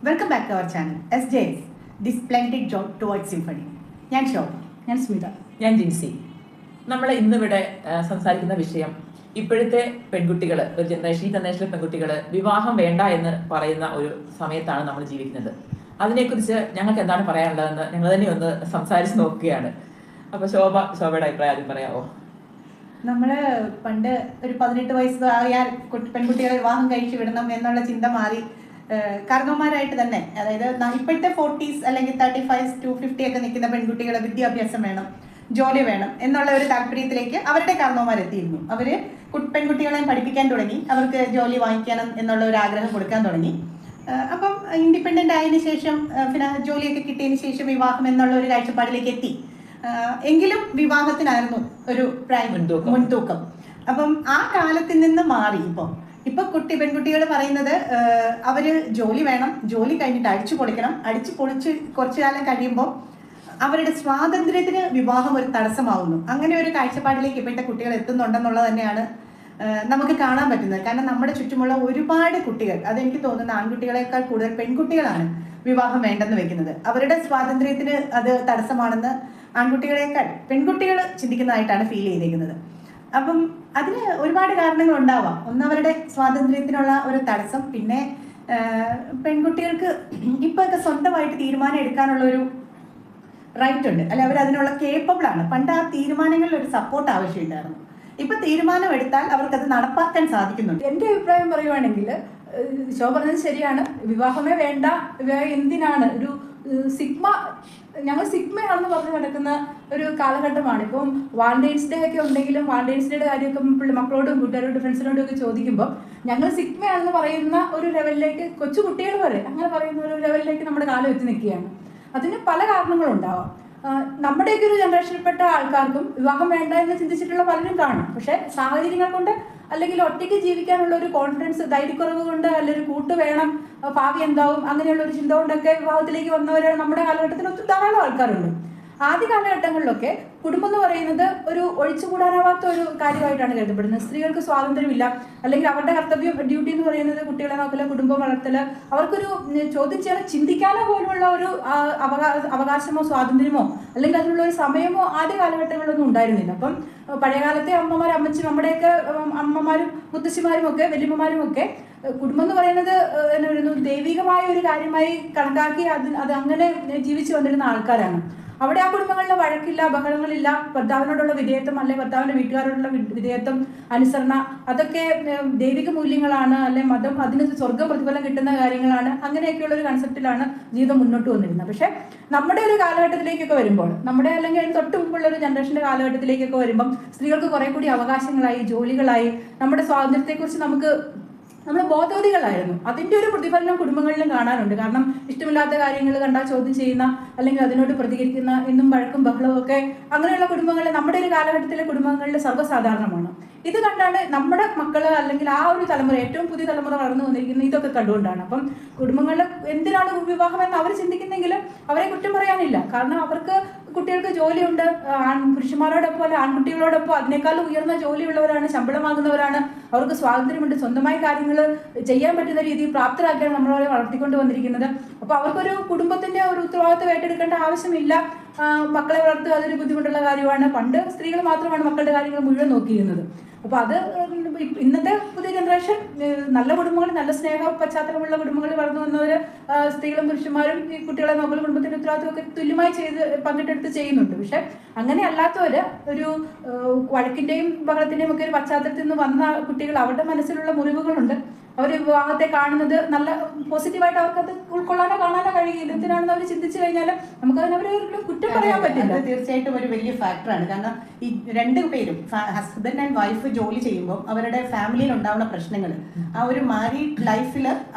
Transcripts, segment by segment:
Welcome back to our channel SJS the splendid job towards symphony. ഞാൻ ശോഭ. ഞാൻ സ്മിത. ഞാൻ ജിൻസി. നമ്മൾ ഇന്നിവിടെ സംസാരിക്കുന്ന വിഷയം ഇപ്പോഴത്തെ പെൺകുട്ടികൾ, ഒരു ജനറേഷനിലെ പെൺകുട്ടികൾ വിവാഹം വേണ്ട എന്ന് പറയുന്ന ഒരു സമയത്താണ് നമ്മൾ ജീവിക്കുന്നത്. അതിനെക്കുറിച്ച് ഞങ്ങൾക്ക് എന്താണ് പറയാനുള്ളതെന്ന് ഞങ്ങൾ തന്നെ ഒന്ന് സംസാരിച്ച് നോക്കുകയാണ്. അപ്പോൾ ശോഭയുടെ അഭിപ്രായം ആദ്യം പറയാമോ? നമ്മള് പണ്ട് ഒരു 18 വയസ്സ് ആയാൽ പെൺകുട്ടികളെ വിവാഹം കഴിച്ചു വിടണം എന്നുള്ള ചിന്ത മാറി കാരണവന്മാരായിട്ട് തന്നെ, അതായത് ഇപ്പോഴത്തെ 40s അല്ലെങ്കിൽ 35 to 50 ഒക്കെ നിൽക്കുന്ന പെൺകുട്ടികളെ വിദ്യാഭ്യാസം വേണം, ജോലി വേണം എന്നുള്ള ഒരു താല്പര്യത്തിലേക്ക് അവരുടെ കാരണവന്മാരെത്തിയിരുന്നു. അവര് പെൺകുട്ടികളെ പഠിപ്പിക്കാൻ തുടങ്ങി, അവർക്ക് ജോലി വാങ്ങിക്കണം എന്നുള്ള ഒരു ആഗ്രഹം കൊടുക്കാൻ തുടങ്ങി. അപ്പം ഇൻഡിപെൻഡന്റ് ആയതിനു ശേഷം പിന്നെ ജോലിയൊക്കെ കിട്ടിയതിന് ശേഷം വിവാഹം എന്നുള്ള ഒരു കാഴ്ചപ്പാടിലേക്ക് എത്തി. എങ്കിലും വിവാഹത്തിനായിരുന്നു ഒരു മുൻതൂക്കം. അപ്പം ആ കാലത്തിൽ നിന്ന് മാറി ഇപ്പൊ പെൺകുട്ടികൾ പറയുന്നത് അവര് ജോലി വേണം, ജോലി കഴിഞ്ഞിട്ട് അടിച്ചു പൊളിച്ച് കുറച്ചു കാലം കഴിയുമ്പോൾ അവരുടെ സ്വാതന്ത്ര്യത്തിന് വിവാഹം ഒരു തടസ്സമാവുന്നു. അങ്ങനെ ഒരു കാഴ്ചപ്പാടിലേക്ക് ഇപ്പോഴത്തെ കുട്ടികൾ എത്തുന്നുണ്ടെന്നുള്ളത് തന്നെയാണ് നമുക്ക് കാണാൻ പറ്റുന്നത്. കാരണം നമ്മുടെ ചുറ്റുമുള്ള ഒരുപാട് കുട്ടികൾ, അതെനിക്ക് തോന്നുന്ന ആൺകുട്ടികളെക്കാൾ കൂടുതൽ പെൺകുട്ടികളാണ് വിവാഹം വേണ്ടെന്ന് വെക്കുന്നത്. അവരുടെ സ്വാതന്ത്ര്യത്തിന് അത് തടസ്സമാണെന്ന് ആൺകുട്ടികളെക്കാൾ പെൺകുട്ടികൾ ചിന്തിക്കുന്നതായിട്ടാണ് ഫീൽ ചെയ്തിരിക്കുന്നത്. അപ്പം അതിന് ഒരുപാട് കാരണങ്ങൾ ഉണ്ടാവാം. ഒന്ന് അവരുടെ സ്വാതന്ത്ര്യത്തിനുള്ള ഒരു തടസ്സം, പിന്നെ പെൺകുട്ടികൾക്ക് ഇപ്പൊക്കെ സ്വന്തമായിട്ട് തീരുമാനം എടുക്കാനുള്ള ഒരു റൈറ്റ് ഉണ്ട്, അല്ലെ അവർ അതിനുള്ള കേപ്പബിൾ ആണ്. പണ്ട് ആ തീരുമാനങ്ങളിൽ ഒരു സപ്പോർട്ട് ആവശ്യമുണ്ടായിരുന്നു. ഇപ്പൊ തീരുമാനം എടുത്താൽ അവർക്കത് നടപ്പാക്കാൻ സാധിക്കുന്നുണ്ട്. എൻ്റെ അഭിപ്രായം പറയുവാണെങ്കിൽ ശോ പറഞ്ഞത് ശരിയാണ്. വിവാഹമേ വേണ്ട, എന്തിനാണ് ഒരു സിഗ്മയാണെന്ന് പറഞ്ഞ് നടക്കുന്ന ഒരു കാലഘട്ടമാണ്. ഇപ്പം വാലന്റൈൻസ് ഡേ ഒക്കെ ഉണ്ടെങ്കിലും വാലന്റൈൻസ് ഡേയുടെ കാര്യമൊക്കെ മക്കളോടും കൂട്ടുകാരോടും ഫ്രണ്ട്സിനോടും ഒക്കെ ചോദിക്കുമ്പോൾ ഞങ്ങൾ സിഗ്മയാണെന്ന് പറയുന്ന ഒരു ലെവലിലേക്ക്, കൊച്ചു കുട്ടികൾ വരെ അങ്ങനെ പറയുന്ന ഒരു ലെവലിലേക്ക് നമ്മുടെ കാലം എത്തി നിൽക്കുകയാണ്. അതിന് പല കാരണങ്ങളുണ്ടാവാം. നമ്മുടെയൊക്കെ ഒരു ജനറേഷനിൽപ്പെട്ട ആൾക്കാർക്കും വിവാഹം വേണ്ട എന്ന് ചിന്തിച്ചിട്ടുള്ള പലരും കാണും. പക്ഷെ സാഹചര്യങ്ങൾ കൊണ്ട് അല്ലെങ്കിൽ ഒറ്റയ്ക്ക് ജീവിക്കാനുള്ള ഒരു കോൺഫിഡൻസ്, ധൈര്യക്കുറവ് കൊണ്ട്, അല്ലെങ്കിൽ ഒരു കൂട്ട് വേണം, ഭാവി എന്താവും, അങ്ങനെയുള്ള ഒരു ചിന്ത കൊണ്ടൊക്കെ വിവാഹത്തിലേക്ക് വന്നവർ നമ്മുടെ കാലഘട്ടത്തിൽ ഒത്തിരി ധാരാളം ആൾക്കാരുണ്ട്. ആദ്യ കാലഘട്ടങ്ങളിലൊക്കെ കുടുംബം എന്ന് പറയുന്നത് ഒരു ഒഴിച്ചുകൂടാനാവാത്ത ഒരു കാര്യമായിട്ടാണ് കരുതപ്പെടുന്നത്. സ്ത്രീകൾക്ക് സ്വാതന്ത്ര്യമില്ല, അല്ലെങ്കിൽ അവരുടെ കർത്തവ്യം, ഡ്യൂട്ടി എന്ന് പറയുന്നത് കുട്ടികളെ നോക്കല്, കുടുംബം വളർത്തല്, അവർക്കൊരു ചോദ്യം ചെയ്യാൻ ചിന്തിക്കാനോ പോലുള്ള ഒരു അവകാശമോ സ്വാതന്ത്ര്യമോ അല്ലെങ്കിൽ അതിനുള്ള ഒരു സമയമോ ആദ്യ കാലഘട്ടങ്ങളിലൊന്നും ഉണ്ടായിരുന്നില്ല. അപ്പം പഴയകാലത്തെ നമ്മുടെയൊക്കെ അമ്മമാരും മുത്തശ്ശിമാരും ഒക്കെ വല്യമ്മമാരും ഒക്കെ കുടുംബം എന്ന് പറയുന്നത് ദൈവികമായ ഒരു കാര്യമായി കണക്കാക്കി അത് അങ്ങനെ ജീവിച്ചു വന്നിരുന്ന ആൾക്കാരാണ്. അവിടെ ആ കുടുംബങ്ങളിലെ വഴക്കില്ല, ബഹളങ്ങളില്ല, ഭർത്താവിനോടുള്ള വിധേയത്വം, അല്ലെങ്കിൽ ഭർത്താവിന്റെ വീട്ടുകാരോടുള്ള വിധേയത്വം, അനുസരണ, അതൊക്കെ ദൈവിക മൂല്യങ്ങളാണ്, അല്ലെ മതം അതിന് സ്വർഗം പ്രതിഫലം കിട്ടുന്ന കാര്യങ്ങളാണ്. അങ്ങനെയൊക്കെയുള്ള ഒരു കൺസെപ്റ്റിലാണ് ജീവിതം മുന്നോട്ട് വന്നിരുന്നത്. പക്ഷെ നമ്മുടെ ഒരു കാലഘട്ടത്തിലേക്കൊക്കെ വരുമ്പോൾ, നമ്മുടെ അല്ലെങ്കിൽ അതിന് തൊട്ട് മുമ്പുള്ള ഒരു ജനറേഷന്റെ കാലഘട്ടത്തിലേക്കൊക്കെ വരുമ്പം സ്ത്രീകൾക്ക് കുറെ കൂടി അവകാശങ്ങളായി, ജോലികളായി, നമ്മുടെ സ്വാതന്ത്ര്യത്തെക്കുറിച്ച് നമ്മൾ ബോധവതികളായിരുന്നു. അതിൻ്റെ ഒരു പ്രതിഫലനം കുടുംബങ്ങളിലും കാണാനുണ്ട്. കാരണം ഇഷ്ടമില്ലാത്ത കാര്യങ്ങൾ കണ്ടാൽ ചോദ്യം ചെയ്യുന്ന, അല്ലെങ്കിൽ അതിനോട് പ്രതികരിക്കുന്ന, എന്നും വഴക്കും ബഹളവും ഒക്കെ അങ്ങനെയുള്ള കുടുംബങ്ങളിൽ നമ്മുടെ ഒരു കാലഘട്ടത്തിലെ കുടുംബങ്ങളിൽ സർവ്വസാധാരണമാണ്. ഇത് കണ്ടാണ് നമ്മുടെ മക്കള്, അല്ലെങ്കിൽ ആ ഒരു തലമുറ, ഏറ്റവും പുതിയ തലമുറ വളർന്നു വന്നിരിക്കുന്നത് ഇതൊക്കെ കണ്ടുകൊണ്ടാണ്. അപ്പം കുടുംബങ്ങളിൽ എന്തിനാണ് വിവാഹം എന്ന് അവർ ചിന്തിക്കുന്നെങ്കിൽ അവരെ കുറ്റം പറയാനില്ല. കാരണം അവർക്ക് കുട്ടികൾക്ക് ജോലിയുണ്ട്, പുരുഷന്മാരോടൊപ്പം അല്ലെ ആൺകുട്ടികളോടൊപ്പം അതിനേക്കാളും ഉയർന്ന ജോലിയുള്ളവരാണ്, ശമ്പളം വാങ്ങുന്നവരാണ്, അവർക്ക് സ്വാതന്ത്ര്യമുണ്ട്, സ്വന്തമായി കാര്യങ്ങൾ ചെയ്യാൻ പറ്റുന്ന രീതിയിൽ പ്രാപ്തരാക്കിയാണ് നമ്മളവരെ വളർത്തിക്കൊണ്ട് വന്നിരിക്കുന്നത്. അപ്പോൾ അവർക്കൊരു കുടുംബത്തിന്റെ ഒരു ഉത്തരവാദിത്വം ഏറ്റെടുക്കേണ്ട ആവശ്യമില്ല. മക്കളെ വളർത്തുക അതൊരു ബുദ്ധിമുട്ടുള്ള കാര്യമാണ്. പണ്ട് സ്ത്രീകൾ മാത്രമാണ് മക്കളുടെ കാര്യങ്ങൾ മുഴുവൻ നോക്കിയിരുന്നത്. അപ്പോൾ അത് ഇന്നത്തെ പുതിയ ജനറേഷൻ നല്ല കുടുംബങ്ങളിൽ, നല്ല സ്നേഹ പശ്ചാത്തലമുള്ള കുടുംബങ്ങളിൽ വളർന്നു വന്നവർ, സ്ത്രീകളും പുരുഷന്മാരും ഈ കുട്ടികളെ നോക്കലും കുടുംബത്തിന്റെ ഉത്തരവാദിത്വമൊക്കെ തുല്യമായി പങ്കിട്ടെടുത്ത് ചെയ്യുന്നുണ്ട്. പക്ഷെ അങ്ങനെ അല്ലാത്തവര് ഒരു വഴക്കിന്റെയും ബഹളത്തിന്റെയും ഒക്കെ ഒരു പശ്ചാത്തലത്തിൽ നിന്ന് വന്ന കുട്ടികൾ, അവരുടെ മനസ്സിലുള്ള മുറിവുകളുണ്ട്. അവർ വിവാഹത്തെ കാണുന്നത് നല്ല പോസിറ്റീവായിട്ട് അവർക്കത് ഉൾക്കൊള്ളാനോ കാണാനോ കഴിയില്ല. എന്തിനാണെന്ന് അവർ ചിന്തിച്ചു കഴിഞ്ഞാൽ നമുക്കതിന് അവരെ കുറ്റം പറയാൻ പറ്റില്ല. തീർച്ചയായിട്ടും ഒരു വലിയ ഫാക്ടറാണ്. കാരണം ഈ രണ്ടുപേരും ഹസ്ബൻഡ് ആൻഡ് വൈഫ് ജോലി ചെയ്യുമ്പോൾ അവരുടെ ഫാമിലിയിൽ ഉണ്ടാവുന്ന പ്രശ്നങ്ങൾ ആ ഒരു മാരീഡ് ലൈഫിൽ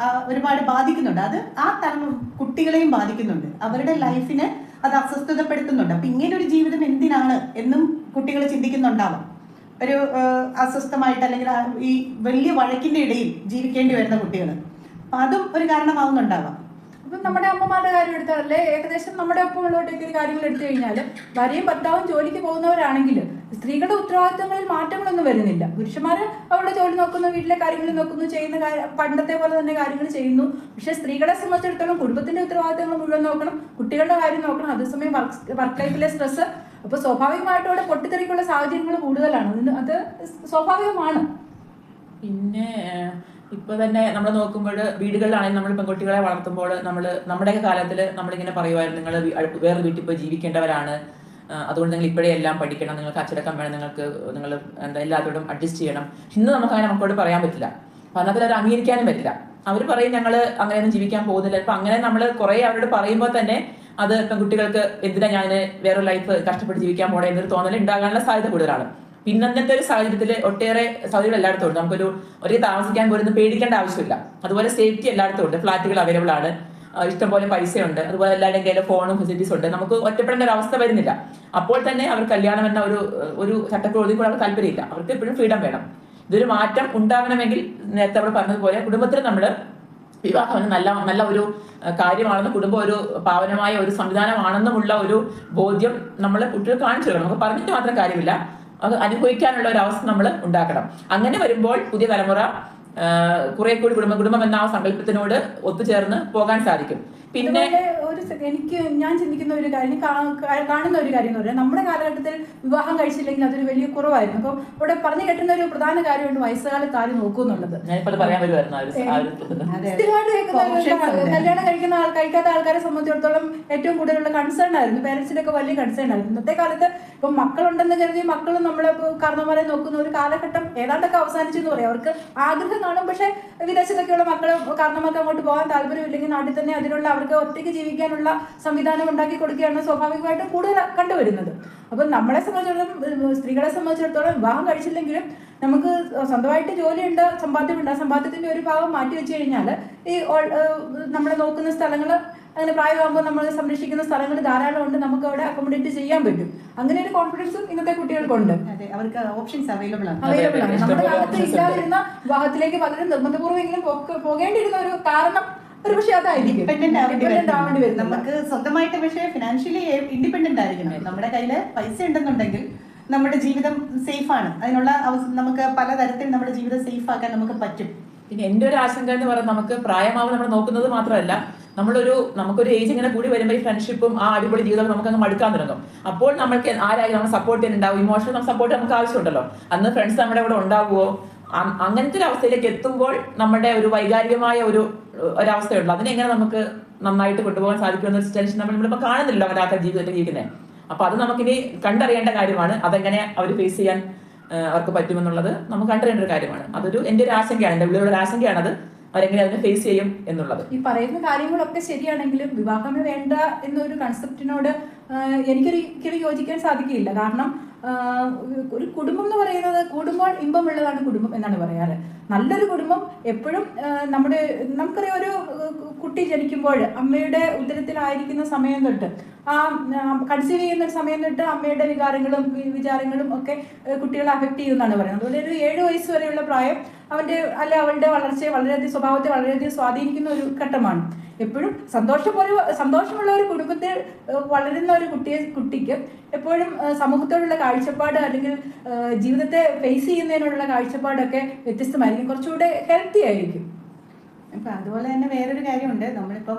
ഒരുപാട് ബാധിക്കുന്നുണ്ട്. അത് ആ കുട്ടികളെയും ബാധിക്കുന്നുണ്ട്, അവരുടെ ലൈഫിനെ അത് അസ്വസ്ഥതപ്പെടുത്തുന്നുണ്ട്. അപ്പൊ ഇങ്ങനെ ഒരു ജീവിതം എന്തിനാണ് എന്നും കുട്ടികൾ ചിന്തിക്കുന്നുണ്ടാവാം. ഒരു അസ്വസ്ഥമായിട്ട് അല്ലെങ്കിൽ ഈ വലിയ വഴക്കിന്റെ ഇടയിൽ ജീവിക്കേണ്ടി വരുന്ന കുട്ടികൾ, അപ്പൊ അതും ഒരു കാരണമാവുന്നുണ്ടാവാം. അപ്പം നമ്മുടെ അമ്മമാരുടെ കാര്യം എടുത്താലേ ഏകദേശം നമ്മുടെ ഒപ്പം ഉള്ളവരുടെയൊക്കെ കാര്യങ്ങൾ എടുത്തു കഴിഞ്ഞാൽ ഭാര്യയും ഭർത്താവും ജോലിക്ക് പോകുന്നവരാണെങ്കിൽ സ്ത്രീകളുടെ ഉത്തരവാദിത്തങ്ങളിൽ മാറ്റങ്ങളൊന്നും വരുന്നില്ല. പുരുഷന്മാർ അവരുടെ ജോലി നോക്കുന്നു, വീട്ടിലെ കാര്യങ്ങൾ നോക്കുന്നു, ചെയ്യുന്ന പണ്ടത്തെ പോലെ തന്നെ കാര്യങ്ങൾ ചെയ്യുന്നു. പക്ഷെ സ്ത്രീകളെ സംബന്ധിച്ചിടത്തോളം കുടുംബത്തിന്റെ ഉത്തരവാദിത്തങ്ങൾ മുഴുവൻ നോക്കണം, കുട്ടികളുടെ കാര്യം നോക്കണം, അതേസമയം വർക്ക് ലൈഫിലെ സ്ട്രെസ്. അപ്പോൾ സ്വാഭാവികമായിട്ടും അവിടെ പൊട്ടിത്തെറിക്കുള്ള സാഹചര്യങ്ങൾ കൂടുതലാണ്. അത് സ്വാഭാവികമാണ്. പിന്നെ ഇപ്പൊ തന്നെ നമ്മൾ നോക്കുമ്പോൾ വീടുകളിലാണെങ്കിൽ നമ്മൾ പെൺകുട്ടികളെ വളർത്തുമ്പോൾ നമ്മുടെയൊക്കെ കാലത്തിൽ നമ്മളിങ്ങനെ പറയുമായിരുന്നു, നിങ്ങൾ വേറെ വീട്ടിൽ പോയി ജീവിക്കേണ്ടവരാണ്, അതുകൊണ്ട് നിങ്ങൾ ഇപ്പോഴേ എല്ലാം പഠിക്കണം, നിങ്ങൾക്ക് അച്ചടക്കം വേണം, നിങ്ങൾ എല്ലാത്തോടും അഡ്ജസ്റ്റ് ചെയ്യണം. ഇന്ന് നമുക്ക് അങ്ങനെ മക്കളോട് പറയാൻ പറ്റില്ല. അപ്പൊ അതിനകത്ത് അവർ അംഗീകരിക്കാനും പറ്റില്ല. അവർ പറയും ഞങ്ങൾ അങ്ങനെയൊന്നും ജീവിക്കാൻ പോകുന്നില്ല. ഇപ്പൊ അങ്ങനെ നമ്മൾ കുറെ അവരോട് പറയുമ്പോൾ തന്നെ അത് പെൺകുട്ടികൾക്ക് എന്തിനാ ഞാൻ വേറെ ലൈഫ് കഷ്ടപ്പെട്ട് ജീവിക്കാൻ പോകണേ എന്നൊരു തോന്നൽ ഉണ്ടാകാനുള്ള സാധ്യത കൂടുതലാണ്. പിന്നത്തെ ഒരു സാഹചര്യത്തിൽ ഒട്ടേറെ സൗകര്യങ്ങൾ എല്ലായിടത്തും ഉണ്ട്. നമുക്കൊരു ഒരേ താമസിക്കാൻ പോലും പേടിക്കേണ്ട ആവശ്യമില്ല. അതുപോലെ സേഫ്റ്റി എല്ലായിടത്തും ഉണ്ട്, ഫ്ലാറ്റുകൾ അവൈലബിൾ ആണ്, ഇഷ്ടംപോലെ പൈസയുണ്ട്, അതുപോലെ എല്ലാവരുടെയും കയ്യിലെ ഫോണും ഫെസിലിറ്റീസ് ഉണ്ട്. നമുക്ക് ഒറ്റപ്പെടേണ്ട ഒരു അവസ്ഥ വരുന്നില്ല. അപ്പോൾ തന്നെ അവർ കല്യാണം എന്ന ഒരു ചട്ടക്കൂടി കൂടെ അവർക്ക് താല്പര്യമില്ല. അവർക്ക് എപ്പോഴും ഫ്രീഡം വേണം. ഇതൊരു മാറ്റം ഉണ്ടാവണമെങ്കിൽ നേരത്തെ നമ്മൾ പറഞ്ഞതുപോലെ കുടുംബത്തിൽ നമ്മൾ വിവാഹം നല്ല ഒരു കാര്യമാണെന്ന്, കുടുംബം ഒരു പാവനമായ ഒരു സംവിധാനമാണെന്നുമുള്ള ഒരു ബോധ്യം നമ്മൾ കുട്ടികൾ കാണിച്ചു തരണം. നമുക്ക് പറഞ്ഞിട്ട് മാത്രം കാര്യമില്ല, അത് അനുഭവിക്കാനുള്ള ഒരു അവസ്ഥ നമ്മൾ ഉണ്ടാക്കണം. അങ്ങനെ വരുമ്പോൾ പുതിയ തലമുറ കുറെ കൂടി കുടുംബം എന്ന ആ സങ്കല്പത്തിനോട് ഒത്തുചേർന്ന് പോകാൻ സാധിക്കും. പിന്നെ ഞാൻ ചിന്തിക്കുന്ന ഒരു കാര്യം, കാണുന്ന ഒരു കാര്യം എന്ന് പറഞ്ഞാൽ നമ്മുടെ കാലഘട്ടത്തിൽ വിവാഹം കഴിച്ചില്ലെങ്കിൽ അതൊരു വലിയ കുറവായിരുന്നു. അപ്പം ഇവിടെ പറഞ്ഞു കേട്ടുന്ന ഒരു പ്രധാന കാര്യമുണ്ട്, വയസ്സുകാലത്ത് ആരും നോക്കുന്നുള്ളത്. ഞാനിപ്പോൾ പറയാൻ വരുമായിരുന്നു. കല്യാണം കഴിക്കാത്ത ആൾക്കാരെ സംബന്ധിച്ചിടത്തോളം ഏറ്റവും കൂടുതലുള്ള കൺസേൺ ആയിരുന്നു, പേരൻസിന്റെ ഒക്കെ വലിയ കൺസേൺ ആയിരുന്നു. ഇന്നത്തെ കാലത്ത് ഇപ്പൊ മക്കളുണ്ടെന്ന് കരുതി മക്കളും നമ്മളെ കാരണവന്മാരെ നോക്കുന്ന ഒരു കാലഘട്ടം ഏതാണ്ടൊക്കെ അവസാനിച്ചു എന്ന് പറയാം. അവർക്ക് ആഗ്രഹം കാണും, പക്ഷെ വിദേശത്തൊക്കെയുള്ള മക്കൾ കാരണവർക്ക് അങ്ങോട്ട് പോകാൻ താല്പര്യമില്ലെങ്കിൽ നാട്ടിൽ തന്നെ അതിനുള്ള അവർക്ക് ഒറ്റയ്ക്ക് ജീവിക്കാനുള്ള സംവിധാനം ഉണ്ടാക്കി കൊടുക്കുകയാണ് സ്വാഭാവികമായിട്ടും കൂടുതൽ കണ്ടുവരുന്നത്. അപ്പം നമ്മളെ സംബന്ധിച്ചിടത്തോളം, സ്ത്രീകളെ സംബന്ധിച്ചിടത്തോളം വിവാഹം കഴിച്ചില്ലെങ്കിലും നമുക്ക് സ്വന്തമായിട്ട് ജോലിയുണ്ട്, സമ്പാദ്യമുണ്ട്. ആ സമ്പാദ്യത്തിന്റെ ഒരു ഭാഗം മാറ്റി വെച്ച് കഴിഞ്ഞാൽ ഈ നമ്മളെ നോക്കുന്ന സ്ഥലങ്ങൾ, അങ്ങനെ പ്രായമാകുമ്പോൾ നമ്മൾ സംരക്ഷിക്കുന്ന സ്ഥലങ്ങൾ ധാരാളം ഉണ്ട്, നമുക്ക് അവിടെ അക്കോമഡേറ്റ് ചെയ്യാൻ പറ്റും. അങ്ങനെ ഒരു കോൺഫിഡൻസും ഇന്നത്തെ കുട്ടികൾക്കുണ്ട്. അവർക്ക് ഓപ്ഷൻസ് അവൈലബിൾ ആണ്. നമ്മുടെ കാലത്ത് ഇല്ലാതിരുന്ന വിവാഹത്തിലേക്ക് പലരും നിർബന്ധപൂർവ്വമെങ്കിലും പോകേണ്ടിയിരുന്ന ഒരു കാരണം ഒരുപക്ഷെ അതായിരിക്കും. നമുക്ക് സ്വന്തമായിട്ട് പക്ഷേ ഫിനാൻഷ്യലി ഇൻഡിപെൻഡന്റ് ആയിരിക്കണം. നമ്മുടെ കയ്യില് പൈസ ഉണ്ടെന്നുണ്ടെങ്കിൽ നമ്മുടെ ജീവിതം സേഫ് ആണ്. അതിനുള്ള നമുക്ക് പലതരത്തിൽ നമ്മുടെ ജീവിതം സേഫ് ആക്കാൻ നമുക്ക് പറ്റും. പിന്നെ എൻ്റെ ഒരു ആശങ്ക എന്ന് പറയുന്നത്, നമുക്ക് പ്രായമാവുമ്പോൾ നമ്മൾ നോക്കുന്നത് മാത്രമല്ല, നമുക്കൊരു ഏജ് ഇങ്ങനെ കൂടി വരുമ്പോൾ ഈ ഫ്രണ്ട്ഷിപ്പും ആ അടിപൊളി ജീവിതം നമുക്ക് അങ്ങ് മടുക്കാൻ തുടങ്ങും. അപ്പോൾ നമ്മൾക്ക് ആരായാലും നമ്മൾ സപ്പോർട്ട് ചെയ്യാനുണ്ടാവും, ഇമോഷണൽ സപ്പോർട്ട് നമുക്ക് ആവശ്യമുണ്ടല്ലോ. അന്ന് ഫ്രണ്ട്സ് നമ്മുടെ കൂടെ ഉണ്ടാവുമോ? അങ്ങനത്തെ ഒരു അവസ്ഥയിലേക്ക് എത്തുമ്പോൾ നമ്മുടെ ഒരു വൈകാരികമായ ഒരവസ്ഥയുള്ളൂ. അതിനെങ്ങനെ നമുക്ക് നന്നായിട്ട് കൊണ്ടുപോകാൻ സാധിക്കുമെന്ന ടെൻഷൻ നമ്മളിപ്പോൾ കാണുന്നില്ലല്ലോ അങ്ങനെ ആൾക്കാർ ജീവിതത്തിൽ ജീവിക്കുന്നത്. അപ്പൊ അത് നമുക്കിനി കണ്ടറിയേണ്ട കാര്യമാണ്. അതെങ്ങനെ അവർ ഫേസ് ചെയ്യാൻ അവർക്ക് പറ്റുമെന്നുള്ളത് നമുക്ക് കണ്ടറിയേണ്ട ഒരു കാര്യമാണ്. എൻ്റെ ഒരു ആശങ്കയാണ്, എൻ്റെ ഉള്ളിലുള്ള ഒരു ആശങ്കയാണത്, അവരെങ്ങനെ അതിനെ ഫേസ് ചെയ്യും എന്നുള്ളത്. ഈ പറയുന്ന കാര്യങ്ങളൊക്കെ ശരിയാണെങ്കിലും വിവാഹമേ വേണ്ട എന്നൊരു കൺസെപ്റ്റിനോട് എനിക്കൊരിക്കലും യോജിക്കാൻ സാധിക്കില്ല. കാരണം ഒരു കുടുംബം എന്ന് പറയുന്നത് കൂടുമ്പോൾ ഇമ്പമുള്ളതാണ് കുടുംബം എന്നാണ് പറയാറ്. നല്ലൊരു കുടുംബം എപ്പോഴും നമുക്കറിയാം, ഒരു കുട്ടി ജനിക്കുമ്പോൾ അമ്മയുടെ ഉദരത്തിലായിരിക്കുന്ന സമയം തൊട്ട്, ആ കൺസീവ് ചെയ്യുന്ന സമയം തൊട്ട് അമ്മയുടെ വിചാരങ്ങളും ഒക്കെ കുട്ടികളെ അഫക്ട് ചെയ്യുമെന്നാണ് പറയുന്നത്. അതുപോലെ ഒരു 7 വയസ്സ് വരെയുള്ള പ്രായം അവളുടെ വളർച്ചയെ സ്വഭാവത്തെ വളരെയധികം സ്വാധീനിക്കുന്ന ഒരു ഘട്ടമാണ്. എപ്പോഴും സന്തോഷമുള്ള ഒരു കുടുംബത്തിൽ വളരുന്ന ഒരു കുട്ടിക്ക് എപ്പോഴും സമൂഹത്തോടുള്ള കാഴ്ചപ്പാട്, അല്ലെങ്കിൽ ജീവിതത്തെ ഫേസ് ചെയ്യുന്നതിനുള്ള കാഴ്ചപ്പാടൊക്കെ വ്യത്യസ്തമായിരിക്കും, കുറച്ചുകൂടെ ഹെൽത്തി ആയിരിക്കും. അപ്പൊ അതുപോലെ തന്നെ വേറൊരു കാര്യമുണ്ട്. നമ്മളിപ്പം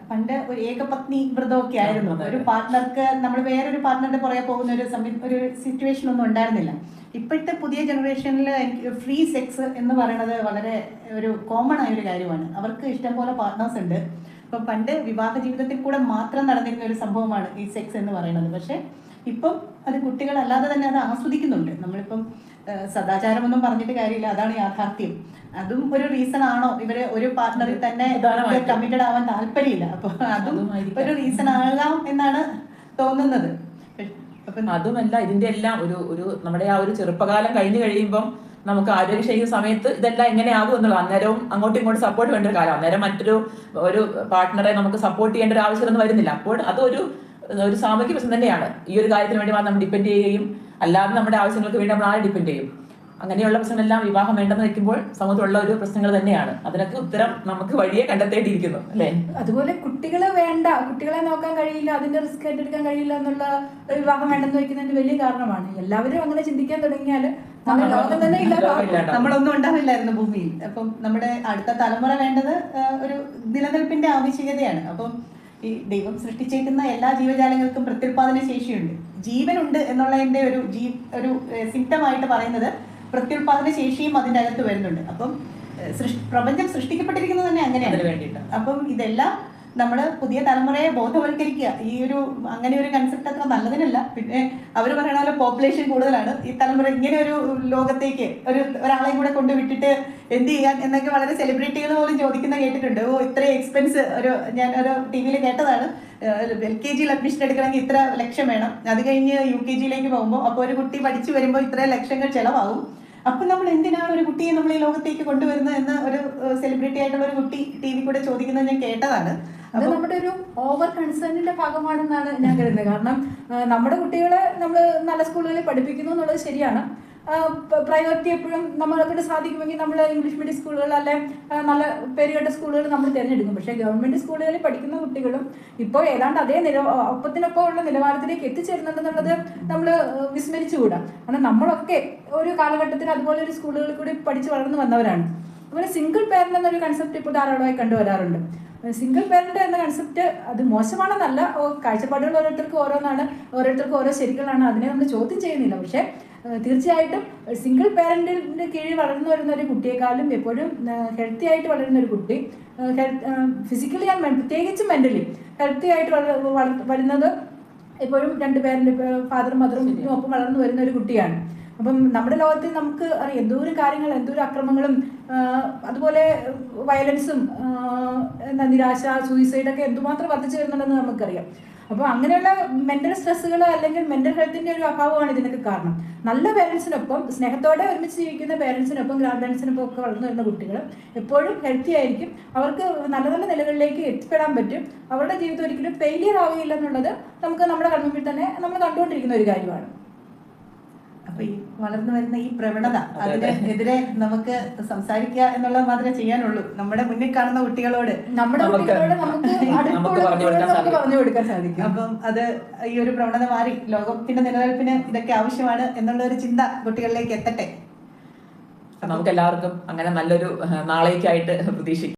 പണ്ട് ഒരു ഏകപത്നി വ്രതമൊക്കെ ആയിരുന്നു. ഒരു പാർട്ട്ണർക്ക് നമ്മൾ വേറൊരു പാർട്ട്ണറുടെ പുറകെ പോകുന്ന ഒരു സിറ്റുവേഷൻ ഒന്നും ഉണ്ടായിരുന്നില്ല. ഇപ്പോഴത്തെ പുതിയ ജനറേഷനിൽ ഫ്രീ സെക്സ് എന്ന് പറയുന്നത് വളരെ ഒരു കോമൺ ആയ ഒരു കാര്യമാണ്. അവർക്ക് ഇഷ്ടംപോലെ പാർട്ട്നേഴ്സ് ഉണ്ട്. ഇപ്പം പണ്ട് വിവാഹ ജീവിതത്തിൽ കൂടെ മാത്രം നടന്നിരുന്ന ഒരു സംഭവമാണ് ഈ സെക്സ് എന്ന് പറയുന്നത്. പക്ഷെ ഇപ്പം അത് കുട്ടികളല്ലാതെ തന്നെ അത് ആസ്വദിക്കുന്നുണ്ട്. നമ്മളിപ്പം സദാചാരമൊന്നും പറഞ്ഞിട്ട് കാര്യമില്ല, അതാണ് യാഥാർത്ഥ്യം. അതും ഒരു റീസൺ ആണോ? ഇവര് ഒരു പാർട്ട്ണറിൽ തന്നെ കമ്മിറ്റഡ് ആവാൻ താല്പര്യമില്ല. അപ്പൊ അതും ഒരു റീസൺ ആകാം എന്നാണ് തോന്നുന്നത്. അതുമല്ല, ഇതിന്റെ എല്ലാം നമ്മുടെ ആ ഒരു ചെറുപ്പകാലം കഴിഞ്ഞു കഴിയുമ്പം നമുക്ക് ആരോഗ്യക്ഷയിക്കുന്ന സമയത്ത് ഇതെല്ലാം എങ്ങനെയാകും എന്നുള്ളത്, അന്നേരവും അങ്ങോട്ടും ഇങ്ങോട്ടും സപ്പോർട്ട് വേണ്ട ഒരു കാലം. അന്നേരം ഒരു പാർട്ട്ണറെ നമുക്ക് സപ്പോർട്ട് ചെയ്യേണ്ട ഒരു ആവശ്യമൊന്നും വരുന്നില്ല. അപ്പോൾ അതൊരു സാമൂഹ്യ പ്രശ്നം തന്നെയാണ്. ഈ ഒരു കാര്യത്തിന് വേണ്ടി മാത്രം നമ്മൾ ഡിപ്പെൻഡ് ചെയ്യുകയും അല്ലാതെ നമ്മുടെ ആവശ്യങ്ങൾക്ക് വേണ്ടി നമ്മൾ ആരെ ഡിപ്പെൻഡ് ചെയ്യും? അങ്ങനെയുള്ള പ്രശ്നങ്ങളെല്ലാം വിവാഹം വേണ്ടെന്ന് വെക്കുമ്പോൾ സമൂഹത്തിലുള്ള ഒരു പ്രശ്നങ്ങൾ തന്നെയാണ്. അതിനൊക്കെ ഉത്തരം നമുക്ക് വഴിയെ കണ്ടെത്തേണ്ടിയിരിക്കുന്നു അല്ലേ? അതുപോലെ കുട്ടികളെ വേണ്ട, കുട്ടികളെ നോക്കാൻ കഴിയില്ല, അതിന്റെ റിസ്ക് ഏറ്റെടുക്കാൻ കഴിയില്ല എന്നുള്ള ഒരു വിവാഹം വേണ്ടെന്ന് വെക്കുന്നതിന് വലിയ കാരണമാണ്. എല്ലാവരും അങ്ങനെ ചിന്തിക്കാൻ തുടങ്ങിയാൽ നമ്മുടെ ലോകം തന്നെ ഇല്ലാതാവും. നമ്മളൊന്നും ഉണ്ടാവില്ലായിരുന്നു ഭൂമിയിൽ. അപ്പം നമ്മുടെ അടുത്ത തലമുറ വേണ്ടത് ഒരു നിലനിൽപ്പിന്റെ ആവശ്യകതയാണ്. അപ്പം ഈ ദൈവം സൃഷ്ടിച്ചേക്കുന്ന എല്ലാ ജീവജാലങ്ങൾക്കും പ്രത്യുൽപാദന ശേഷിയുണ്ട്, ജീവനുണ്ട് എന്നുള്ളതിന്റെ ഒരു സിംപ്റ്റമായിട്ട് പറയുന്നത് പ്രത്യുൽപാദന ശേഷിയും അതിൻ്റെ അകത്ത് വരുന്നുണ്ട്. അപ്പം പ്രപഞ്ചം സൃഷ്ടിക്കപ്പെട്ടിരിക്കുന്നത് തന്നെ അങ്ങനെയാണ്. അപ്പം ഇതെല്ലാം നമ്മൾ പുതിയ തലമുറയെ ബോധവൽക്കരിക്കുക. ഈ ഒരു അങ്ങനെ ഒരു കൺസെപ്റ്റ് അത്ര നല്ലതിനല്ല. പിന്നെ അവർ പറയണ പോലെ പോപ്പുലേഷൻ കൂടുതലാണ്, ഈ തലമുറ ഇങ്ങനെ ഒരു ലോകത്തേക്ക് ഒരാളെയും കൂടെ കൊണ്ടുവിട്ടിട്ട് എന്ത് ചെയ്യാൻ എന്നൊക്കെ വളരെ സെലിബ്രിറ്റികൾ പോലും ചോദിക്കുന്ന കേട്ടിട്ടുണ്ട്. ഇത്രയും എക്സ്പെൻസ് ഞാൻ ഒരു TV-യിൽ കേട്ടതാണ്. LKG അഡ്മിഷൻ എടുക്കണമെങ്കിൽ ഇത്ര ലക്ഷം വേണം, അത് കഴിഞ്ഞ് UKG-യിലേക്ക് പോകുമ്പോൾ അപ്പോൾ ഒരു കുട്ടി പഠിച്ചു വരുമ്പോൾ ഇത്രയും ലക്ഷങ്ങൾ ചിലവാകും. അപ്പൊ നമ്മൾ എന്തിനാണ് ഒരു കുട്ടിയെ നമ്മൾ ഈ ലോകത്തേക്ക് കൊണ്ടുവരുന്നത് എന്ന് ഒരു സെലിബ്രിറ്റി ആയിട്ടുള്ള ഒരു കുട്ടി TV കൂടെ ചോദിക്കുന്നത് ഞാൻ കേട്ടതാണ്. അത് നമ്മുടെ ഒരു ഓവർ കൺസേണിന്റെ ഭാഗമാണെന്നാണ് ഞാൻ കരുതുന്നത്. കാരണം നമ്മുടെ കുട്ടികളെ നമ്മൾ നല്ല സ്കൂളുകളിൽ പഠിപ്പിക്കുന്നു എന്നുള്ളത് ശരിയാണ്. പ്രയോറിറ്റി എപ്പോഴും നമ്മളെക്കൊണ്ട് സാധിക്കുമെങ്കിൽ നമ്മൾ ഇംഗ്ലീഷ് മീഡിയം സ്കൂളുകൾ അല്ലെ നല്ല പേരുകേട്ട സ്കൂളുകൾ നമ്മൾ തിരഞ്ഞെടുക്കും. പക്ഷേ ഗവൺമെന്റ് സ്കൂളുകളിൽ പഠിക്കുന്ന കുട്ടികളും ഇപ്പോൾ ഏതാണ്ട് അതേ ഒപ്പത്തിനൊപ്പമുള്ള നിലവാരത്തിലേക്ക് എത്തിച്ചേരുന്നുണ്ടെന്നുള്ളത് നമ്മൾ വിസ്മരിച്ചുകൂടാ. കാരണം നമ്മളൊക്കെ ഒരു കാലഘട്ടത്തിൽ അതുപോലെ ഒരു സ്കൂളുകളിൽ കൂടി പഠിച്ചു വളർന്നു വന്നവരാണ്. അതുപോലെ സിംഗിൾ പേരന്റ് എന്നൊരു കൺസെപ്റ്റ് ഇപ്പോൾ ധാരാളമായി കണ്ടുവരാറുണ്ട്. സിംഗിൾ പേരന്റ് എന്ന കൺസെപ്റ്റ് അത് മോശമാണെന്നല്ല, കാഴ്ചപ്പാടുകൾ ഓരോരുത്തർക്കും ഓരോന്നാണ്, ഓരോരുത്തർക്കും ഓരോ ശരികളാണ്, അതിനെ നമ്മൾ ചോദ്യം ചെയ്യുന്നില്ല. പക്ഷേ തീർച്ചയായിട്ടും സിംഗിൾ പേരന്റിന്റെ കീഴിൽ വളർന്നു വരുന്ന ഒരു കുട്ടിയെക്കാളും എപ്പോഴും ഹെൽത്തി ആയിട്ട് വളരുന്ന ഒരു കുട്ടി, ഫിസിക്കലി ആൻഡ് പ്രത്യേകിച്ചും മെന്റലി ഹെൽത്തി ആയിട്ട് വരുന്നത് എപ്പോഴും രണ്ട് പേരന്റ്, ഫാദറും മദറും ഒപ്പം വളർന്നു വരുന്ന ഒരു കുട്ടിയാണ്. അപ്പം നമ്മുടെ ലോകത്തിൽ നമുക്ക് അറിയാം എന്തോരം കാര്യങ്ങൾ, എന്തോരം അക്രമങ്ങളും അതുപോലെ വയലൻസും നിരാശ, സൂയിസൈഡൊക്കെ എന്തുമാത്രം വർദ്ധിച്ചു വരുന്നുണ്ടെന്ന് നമുക്കറിയാം. അപ്പോൾ അങ്ങനെയുള്ള മെന്റൽ സ്ട്രെസ്സുകൾ അല്ലെങ്കിൽ മെന്റൽ ഹെൽത്തിന്റെ ഒരു അഭാവമാണ് ഇതിനൊക്കെ കാരണം. നല്ല പേരൻസിനൊപ്പം സ്നേഹത്തോടെ ഒരുമിച്ച് ജീവിക്കുന്ന പേരൻസിനൊപ്പം ഗ്രാൻഡ് പേരൻസിനൊപ്പം ഒക്കെ വളർന്നു വരുന്ന കുട്ടികൾ എപ്പോഴും ഹെൽത്തി ആയിരിക്കും. അവർക്ക് നല്ല നല്ല നിലകളിലേക്ക് എത്തിപ്പെടാൻ പറ്റും. അവരുടെ ജീവിതം ഒരിക്കലും ഫെയിലിയർ ആവുകയില്ല എന്നുള്ളത് നമുക്ക് നമ്മുടെ കൺമുമ്പിൽ തന്നെ നമ്മൾ കണ്ടുകൊണ്ടിരിക്കുന്ന ഒരു കാര്യമാണ്. അപ്പൊ ഈ വളർന്നു വരുന്ന ഈ പ്രവണത, അതിനെതിരെ നമുക്ക് സംസാരിക്കുക എന്നുള്ളത് മാത്രമേ ചെയ്യാനുള്ളൂ. നമ്മുടെ മുന്നിൽ കാണുന്ന കുട്ടികളോട് നമുക്ക് പറഞ്ഞു കൊടുക്കാൻ സാധിക്കും. അപ്പം അത് ഈ ഒരു പ്രവണത മാറി ലോകത്തിന്റെ നിലനിൽപ്പിന് ഇതൊക്കെ ആവശ്യമാണ് എന്നുള്ള ഒരു ചിന്ത കുട്ടികളിലേക്ക് എത്തട്ടെ. നമുക്ക് എല്ലാവർക്കും അങ്ങനെ നല്ലൊരു നാളേക്കായിട്ട് പ്രതീക്ഷിക്കാം.